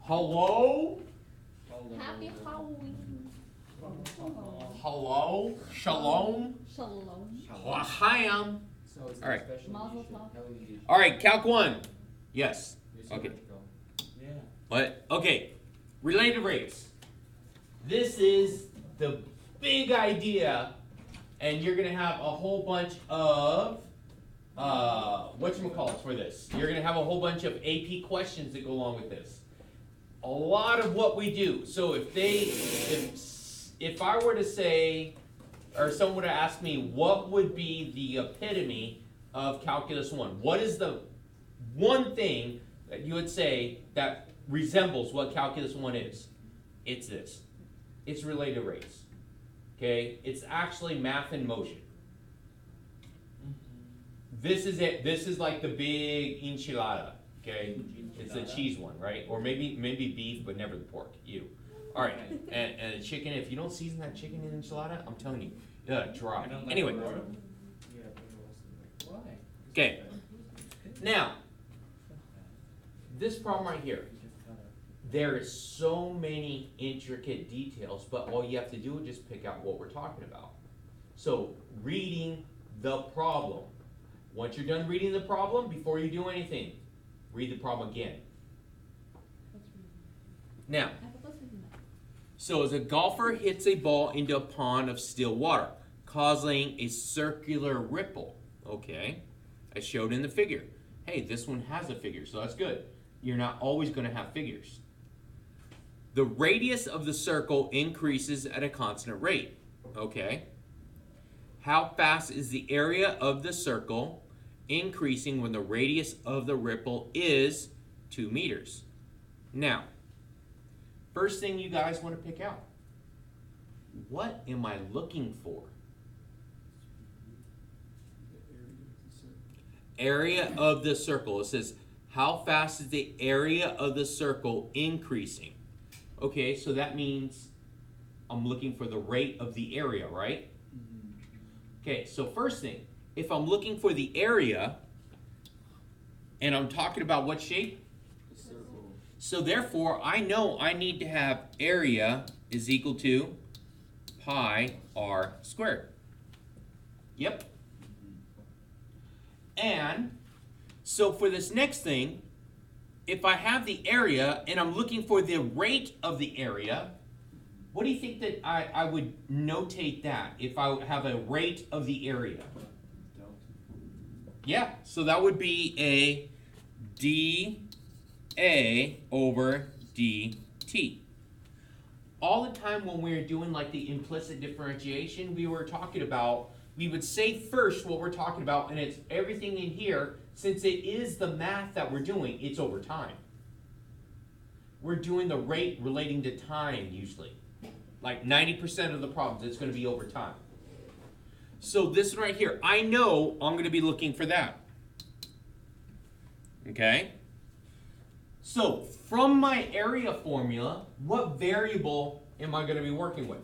Hello? Happy Halloween. Hello? Shalom? Shalom. Lahayim. So it's All right. special Mazel edition. tov. Halloween edition. All right, calc 1. Yes. Here's Okay. vertical. Yeah. What? Okay. Related rates. This is the big idea, and you're gonna have a whole bunch of whatchamacallits for this. You're gonna have a whole bunch of AP questions that go along with this. A lot of what we do. So if I were to say, or someone were to ask me, what would be the epitome of Calculus 1? What is the one thing that you would say that resembles what Calculus 1 is? It's this. It's related rates. Okay? It's actually math in motion. This is it. This is like the big enchilada. Okay? It's the cheese one, right? Or maybe beef, but never the pork. You. All right. And the chicken. If you don't season that chicken in enchilada, I'm telling you, dry. Anyway. Yeah, but also like, why? Okay. Now, this problem right here. There is so many intricate details, but all you have to do is just pick out what we're talking about. So, reading the problem. Once you're done reading the problem, before you do anything, read the problem again. Now, so as a golfer hits a ball into a pond of still water, causing a circular ripple. Okay, I showed in the figure. Hey, this one has a figure, so that's good. You're not always going to have figures. The radius of the circle increases at a constant rate. Okay. How fast is the area of the circle increasing when the radius of the ripple is 2 meters? Now, first thing you guys want to pick out. What am I looking for? Area of the circle. It says, how fast is the area of the circle increasing? Okay, so that means I'm looking for the rate of the area, right? Okay, so first thing, if I'm looking for the area, and I'm talking about what shape? Circle. So therefore, I know I need to have area is equal to pi r squared. Yep. And so for this next thing, if I have the area and I'm looking for the rate of the area, what do you think that I would notate that if I have a rate of the area? Delta. Yeah, so that would be a dA over dt. All the time when we were doing like the implicit differentiation, we were talking about, we would say first what we're talking about, and it's everything in here. Since it is the math that we're doing, it's over time. We're doing the rate relating to time usually. Like 90% of the problems, it's going to be over time. So this right here, I know I'm going to be looking for that. Okay? So from my area formula, what variable am I going to be working with?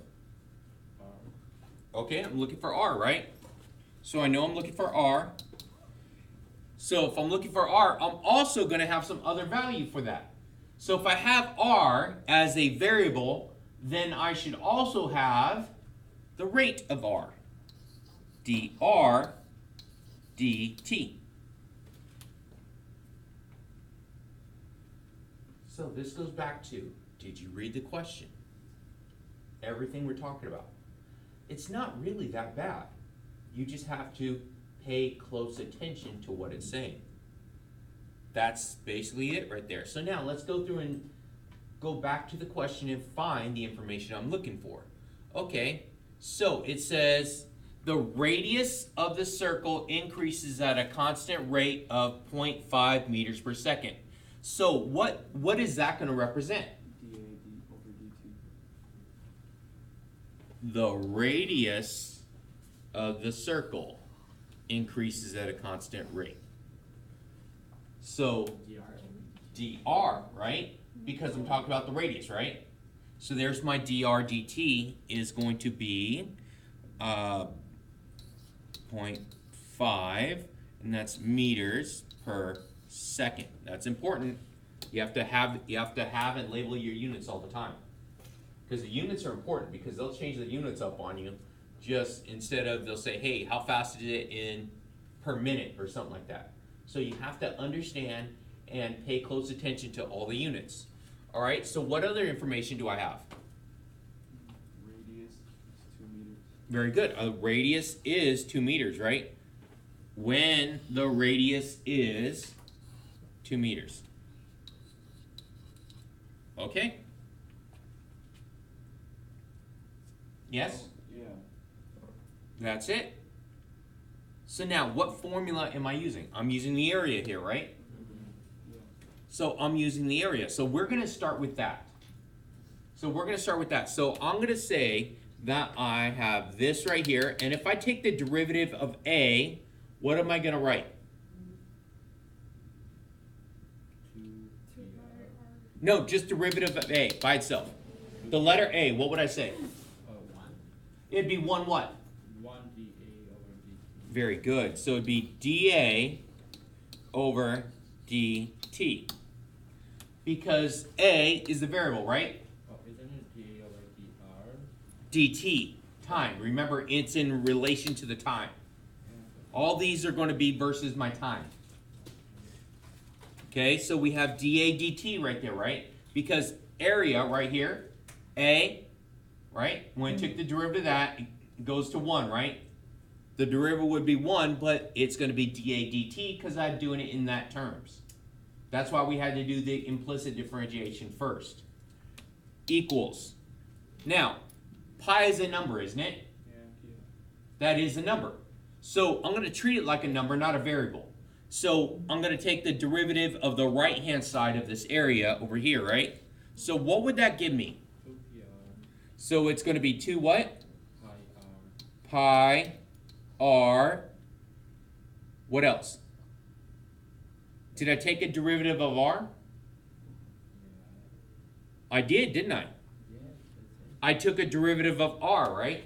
Okay, I'm looking for R, right? So I know I'm looking for R. So if I'm looking for R, I'm also going to have some other value for that. So if I have R as a variable, then I should also have the rate of R. dr dt. So this goes back to, did you read the question? Everything we're talking about. It's not really that bad. You just have to pay close attention to what it's saying. That's basically it right there. So now let's go through and go back to the question and find the information I'm looking for. Okay, so it says the radius of the circle increases at a constant rate of 0.5 meters per second. So what is that going to represent? dA over dt. The radius of the circle increases at a constant rate. So dr, right? Because I'm talking about the radius, right? So there's my dr dt is going to be 0.5, and that's meters per second. That's important. You have to have and label your units all the time. Because the units are important, because they'll change the units up on you. Just instead of, they'll say, hey, how fast is it in per minute or something like that. So you have to understand and pay close attention to all the units. All right, so what other information do I have? Radius is 2 meters. Very good. A radius is 2 meters, right? When the radius is 2 meters. Okay? Yes? Yeah. That's it. So now, what formula am I using? I'm using the area here, right? Yeah. So I'm using the area. So we're going to start with that. So I'm going to say that I have this right here. And if I take the derivative of A, what am I going to write? 2 No, just derivative of A by itself. The letter A, what would I say? 1. It'd be 1 what? 1 dA over dt. Very good. So it'd be dA over dt. Because A is the variable, right? Oh, isn't it dA over dr? dt, time. Remember, it's in relation to the time. All these are going to be versus my time. Okay, so we have dA dt right there, right? Because area right here, A, right? When I took the derivative of that, it goes to 1, right? The derivative would be 1, but it's going to be dA dt because I'm doing it in that terms. That's why we had to do the implicit differentiation first. Equals. Now, pi is a number, isn't it? Yeah. That is a number. So I'm going to treat it like a number, not a variable. So I'm going to take the derivative of the right-hand side of this area over here, right? So what would that give me? 2πr So it's going to be 2 what? pi r. Pi r. What else? Did I take a derivative of r? I did, didn't I? Yeah, that's it. I took a derivative of r, right?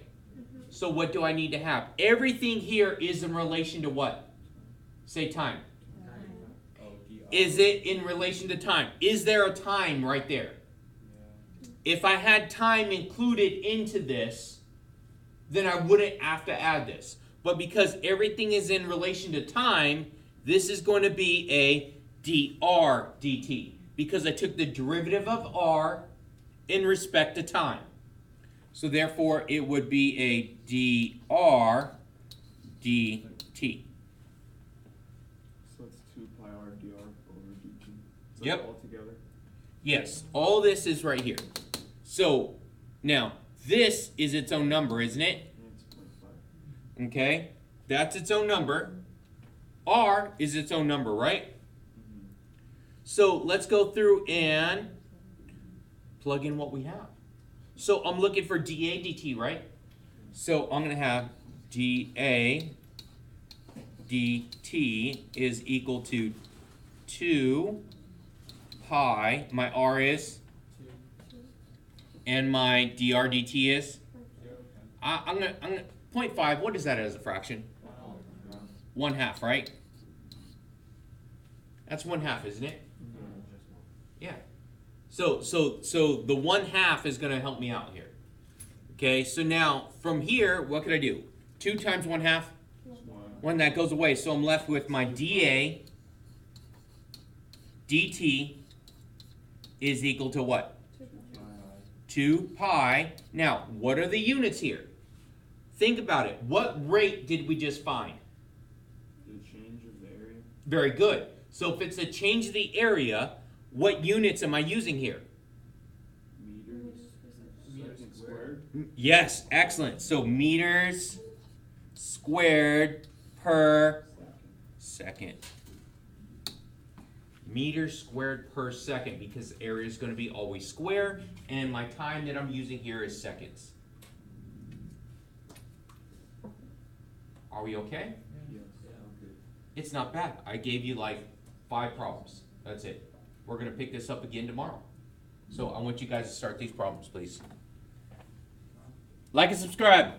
So what do I need to have? Everything here is in relation to what? Say time. Oh, dr. Is it in relation to time? Is there a time right there? Yeah. If I had time included into this, then I wouldn't have to add this. But because everything is in relation to time, this is going to be a dr dt. Because I took the derivative of r in respect to time. So therefore, it would be a dr dt. So it's 2 pi r dr over dt. So Yep. all together. Yes, all this is right here. So now, this is its own number, isn't it? Yeah, it's 0.5. Okay, that's its own number. R is its own number, right? Mm-hmm. So let's go through and plug in what we have. So I'm looking for dA dt, right? So I'm going to have dA dt is equal to 2 pi, my R is, 2. and my dr dt is? 0. I'm gonna 0.5, what is that as a fraction? 1/2, right? That's 1/2, isn't it? Yeah. So the 1/2 is gonna help me out here. Okay, so now from here, what could I do? 2 times 1/2? 1, that goes away. So I'm left with my dA dt is equal to what? 2 pi. Now, what are the units here? Think about it. What rate did we just find? The change of the area. Very good. So if it's a change of the area, what units am I using here? Meters. Second squared. Yes, excellent. So meters squared per second. Meters squared per second, because the area is going to be always square, and my time that I'm using here is seconds. Are we okay? Yes. Okay. It's not bad. I gave you like 5 problems. That's it. We're going to pick this up again tomorrow. So I want you guys to start these problems, please. Like and subscribe.